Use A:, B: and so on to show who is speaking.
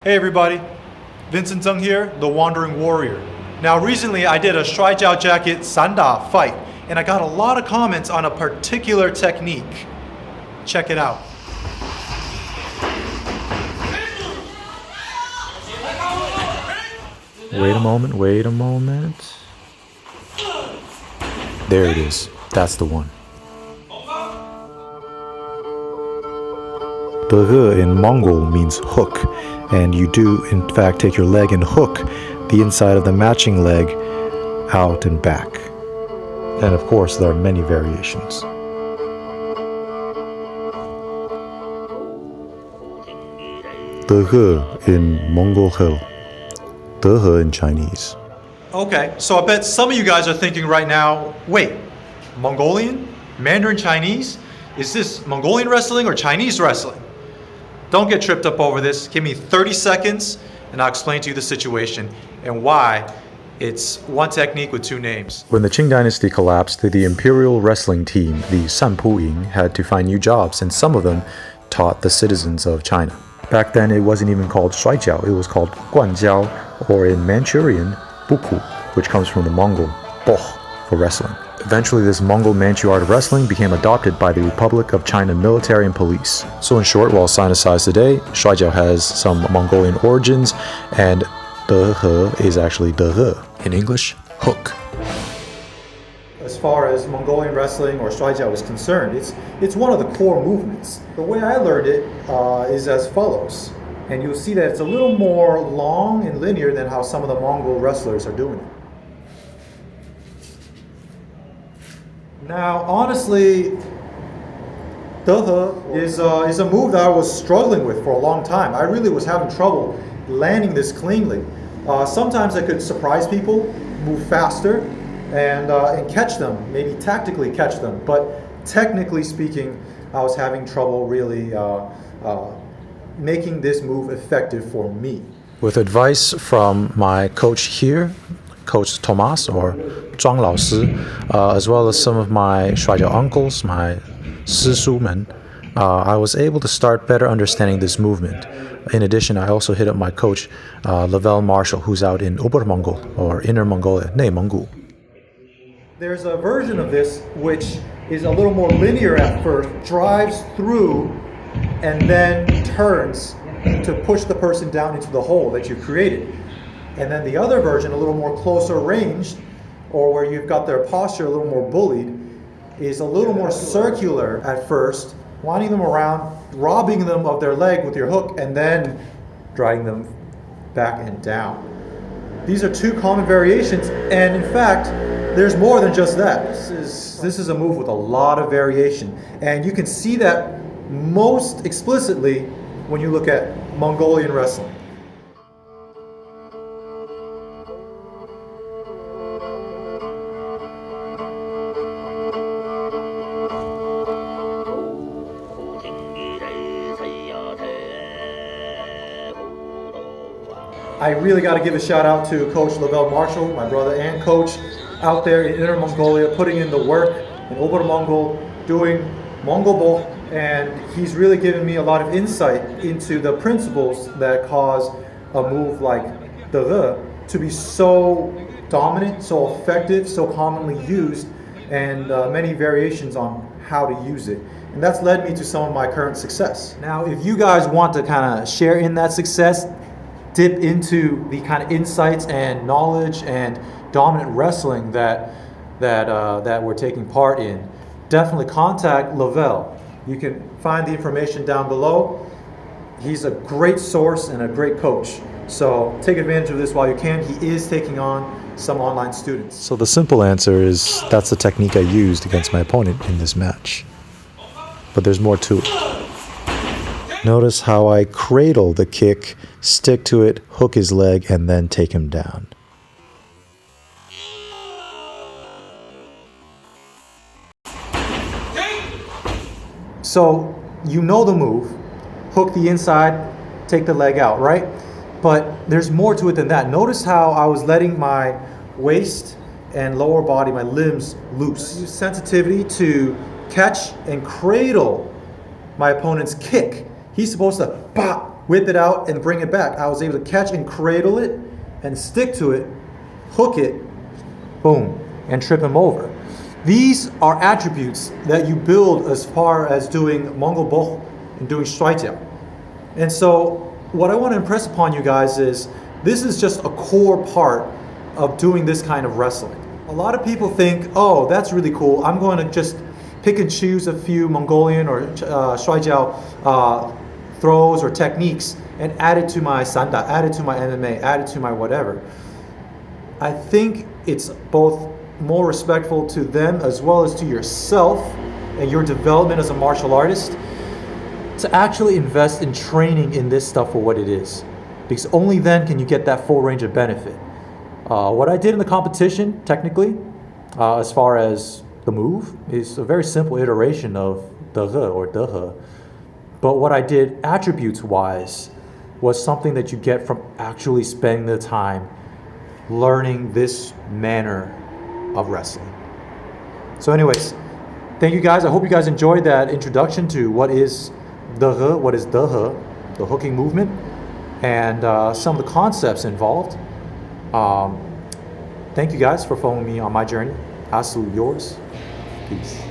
A: Hey everybody, Vincent Zeng here, the Wandering Warrior. Now recently I did a Shuaijiao jacket sanda fight and I got a lot of comments on a particular technique. Check it out.
B: Wait a moment. There it is. That's the one. Dehe in Mongol means hook, and you do in fact take your leg and hook the inside of the matching leg out and back. And of course there are many variations. Dehe in Mongol, Dehe in Chinese.
A: Okay, so I bet some of you guys are thinking right now, wait, Mongolian? Mandarin Chinese? Is this Mongolian wrestling or Chinese wrestling? Don't get tripped up over this. Give me 30 seconds and I'll explain to you the situation and why it's one technique with two names.
B: When the Qing dynasty collapsed, the imperial wrestling team, the Sanpu-ing, had to find new jobs, and some of them taught the citizens of China. Back then it wasn't even called Shuaijiao, it was called Guanjiao, or in Manchurian, Buku, which comes from the Mongol Bökh for wrestling. Eventually, this Mongol Manchu art of wrestling became adopted by the Republic of China military and police. So in short, while sinicized today, Shuaijiao has some Mongolian origins, and Dehe is actually Dehe. In English, hook.
A: As far as Mongolian wrestling or Shuaijiao is concerned, it's one of the core movements. The way I learned it is as follows. And you'll see that it's a little more long and linear than how some of the Mongol wrestlers are doing it. Now, honestly, Dehe is a move that I was struggling with for a long time. I really was having trouble landing this cleanly. Sometimes I could surprise people, move faster, and catch them, maybe tactically catch them. But technically speaking, I was having trouble really making this move effective for me.
B: With advice from my coach here, Coach Thomas or Zhang Lao Si, as well as some of my Shuaijiao uncles, my Sishumen, I was able to start better understanding this movement. In addition, I also hit up my coach, Lavell Mashall, who's out in Upper Mongol or Inner Mongolia, Nei Mongol.
A: There's a version of this which is a little more linear at first, drives through, and then turns to push the person down into the hole that you created. And then the other version, a little more closer ranged, or where you've got their posture a little more bullied, is a little more circular at first, winding them around, robbing them of their leg with your hook, and then dragging them back and down. These are two common variations, and in fact, there's more than just that. This is a move with a lot of variation, and you can see that most explicitly when you look at Mongolian wrestling. I really got to give a shout out to Coach Lavell Mashall, my brother and coach, out there in Inner Mongolia, putting in the work in Upper Mongol, doing Mongol Bökh, and he's really given me a lot of insight into the principles that cause a move like Dehe to be so dominant, so effective, so commonly used, and many variations on how to use it. And that's led me to some of my current success. Now, if you guys want to kind of share in that success, dip into the kind of insights and knowledge and dominant wrestling that we're taking part in, definitely contact Lavell. You can find the information down below. He's a great source and a great coach. So take advantage of this while you can. He is taking on some online students.
B: So the simple answer is that's the technique I used against my opponent in this match. But there's more to it. Notice how I cradle the kick, stick to it, hook his leg, and then take him down.
A: So you know the move, hook the inside, take the leg out, right? But there's more to it than that. Notice how I was letting my waist and lower body, my limbs, loose. Use sensitivity to catch and cradle my opponent's kick. He's supposed to whip it out and bring it back. I was able to catch and cradle it and stick to it, hook it, boom, and trip him over. These are attributes that you build as far as doing Mongol Bökh and doing Shuaijiao. And so what I want to impress upon you guys is this is just a core part of doing this kind of wrestling. A lot of people think, oh, that's really cool. I'm going to just pick and choose a few Mongolian or Shuaijiao throws or techniques and add it to my sanda, add it to my MMA, add it to my whatever. I think it's both more respectful to them as well as to yourself and your development as a martial artist to actually invest in training in this stuff for what it is, because only then can you get that full range of benefit. What I did in the competition, technically, as far as the move, is a very simple iteration of Degee or Dehe. But what I did attributes-wise was something that you get from actually spending the time learning this manner of wrestling. So anyways, thank you guys. I hope you guys enjoyed that introduction to what is Degee, what is Dehe, the hooking movement, and some of the concepts involved. Thank you guys for following me on my journey. Asu yours. Peace.